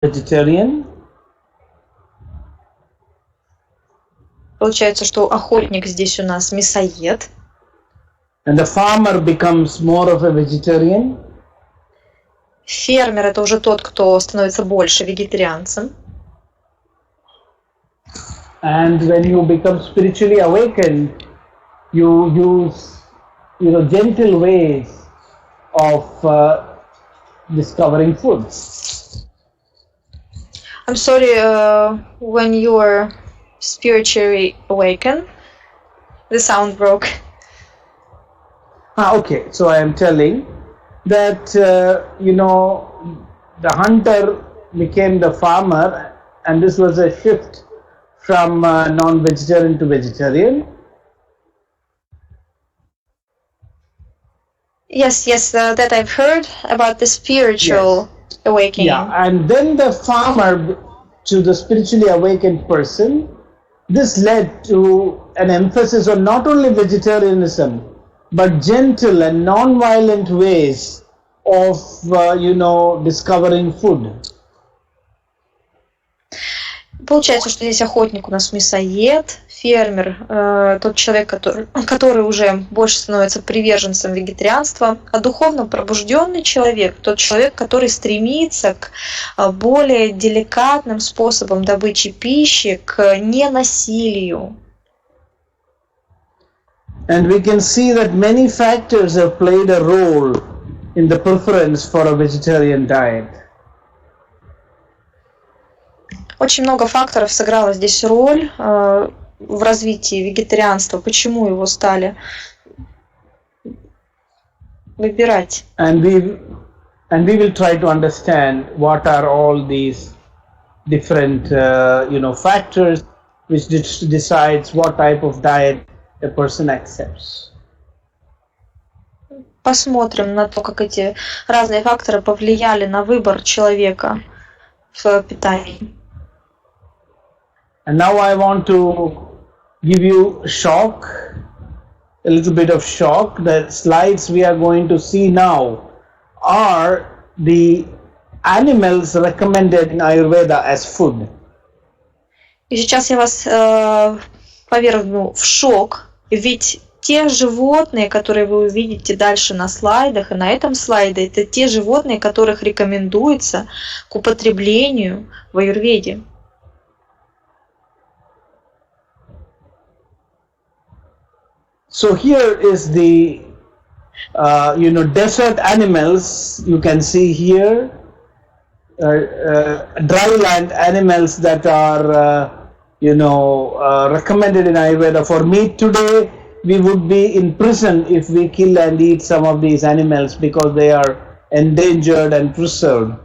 vegetarian. Получается, что охотник здесь у нас мясоед. And the farmer becomes more of a vegetarian. Фермер — это уже тот, кто становится больше вегетарианцем. And when you become spiritually awakened, you use, gentle ways of discovering food. I'm sorry, when you're spiritually awakened, the sound broke. Okay, so I am telling that, the hunter became the farmer, and this was a shift from non-vegetarian to vegetarian. Yes, that I've heard about the spiritual awakening. Yeah, and then the farmer to the spiritually awakened person, this led to an emphasis on not only vegetarianism, but gentle and non-violent ways of, discovering food. Получается, что здесь охотник у нас мясоед, фермер, тот человек, который уже больше становится приверженцем вегетарианства, а духовно пробужденный человек, тот человек, который стремится к более деликатным способам добычи пищи, к ненасилию. And we can see that many factors have played a role in the preference for a vegetarian diet. Очень много факторов сыграло здесь роль в развитии вегетарианства. Почему его стали выбирать? And we will try to understand what are all these different, factors which decides what type of diet a person accepts. Посмотрим на то, как эти разные факторы повлияли на выбор человека в питании. And now I want to give you a little bit of shock. The slides we are going to see now are the animals recommended in Ayurveda as food. И сейчас я вас повергну в шок, ведь те животные, которые вы увидите дальше на слайдах, и на этом слайде, это те животные, которых рекомендуется к употреблению в аюрведе. So here is the, desert animals you can see here, dry land animals that are, recommended in Ayurveda for meat. Today we would be in prison if we kill and eat some of these animals because they are endangered and preserved.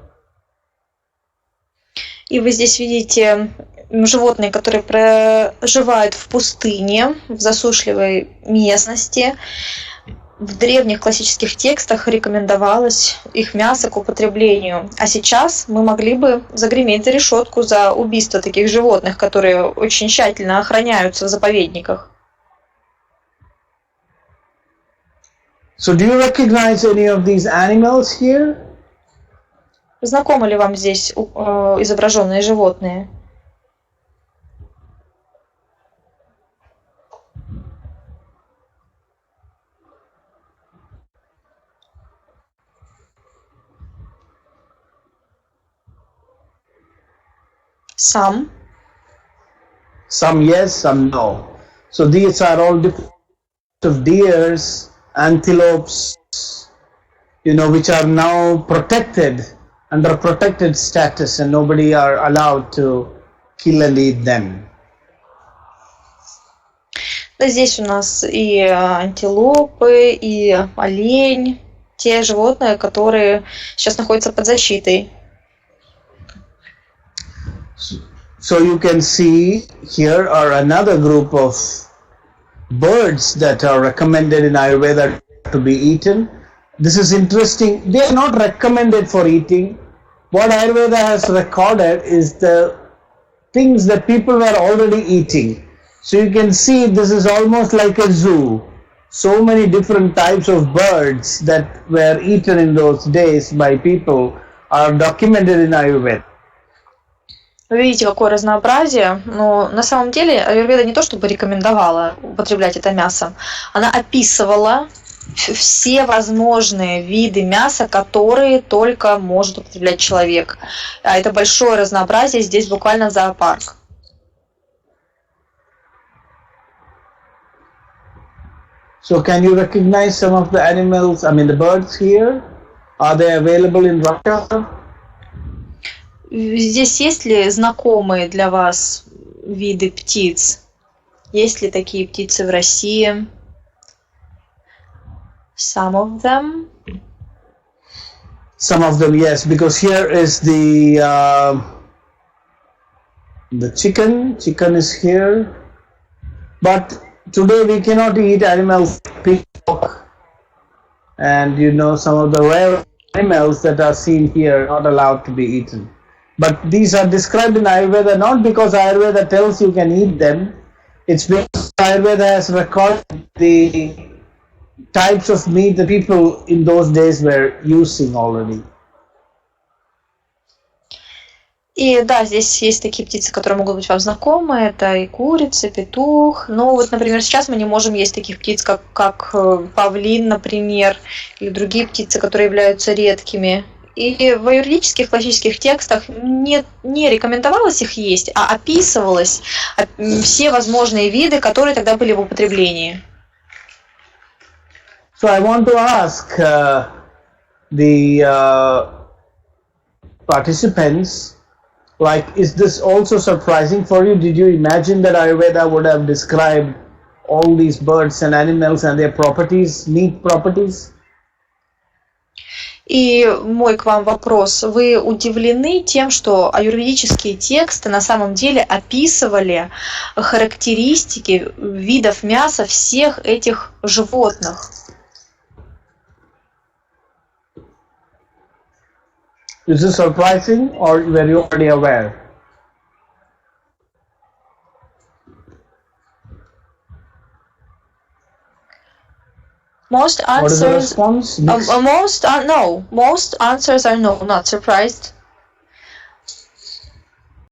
И вы здесь видите животные, которые проживают в пустыне, в засушливой местности. В древних классических текстах рекомендовалось их мясо к употреблению. А сейчас мы могли бы загреметь за решетку за убийство таких животных, которые очень тщательно охраняются в заповедниках. So do you recognize any of these animals here? Знакомы ли вам здесь изображенные животные? Some yes, some no. So these are all different of deers, antelopes, which are now protected under protected status, and nobody are allowed to kill and eat them. Здесь у нас и антилопы, и олень, те животные, которые сейчас находятся под защитой. So you can see here are another group of birds that are recommended in Ayurveda to be eaten. This is interesting. They are not recommended for eating. What Ayurveda has recorded is the things that people were already eating. So you can see this is almost like a zoo. So many different types of birds that were eaten in those days by people are documented in Ayurveda. Вы видите, какое разнообразие, но на самом деле аюрведа не то чтобы рекомендовала употреблять это мясо, она описывала все возможные виды мяса, которые только может употреблять человек. А это большое разнообразие, здесь буквально зоопарк. So can you recognize some of the animals, I mean the birds here? Are they available in Russia? Здесь есть ли знакомые для вас виды птиц? Есть ли такие птицы в России? Some of them? Some of them, yes, because here is the chicken. Chicken is here, but today we cannot eat animals like peacock, and some of the rare animals that are seen here are not allowed to be eaten. But these are described in Ayurveda not because Ayurveda tells you can eat them. It's because Ayurveda has recorded the types of meat that people in those days were using already. И да, здесь есть такие птицы, которые могут быть вам знакомы. Это и курица, и петух. Но вот, например, сейчас мы не можем есть таких птиц, как павлин, например, или другие птицы, которые являются редкими. И в аюрведических классических текстах не рекомендовалось их есть, а описывалось все возможные виды, которые тогда были в употреблении. So I want to ask the participants, like, is this also surprising for you? Did you imagine that Ayurveda would have described all these birds and animals and their properties, meat properties? И мой к вам вопрос. Вы удивлены тем, что аюрведические тексты на самом деле описывали характеристики видов мяса всех этих животных? Is this surprising or were you already aware? Most What is the answers response? most answers are no, not surprised.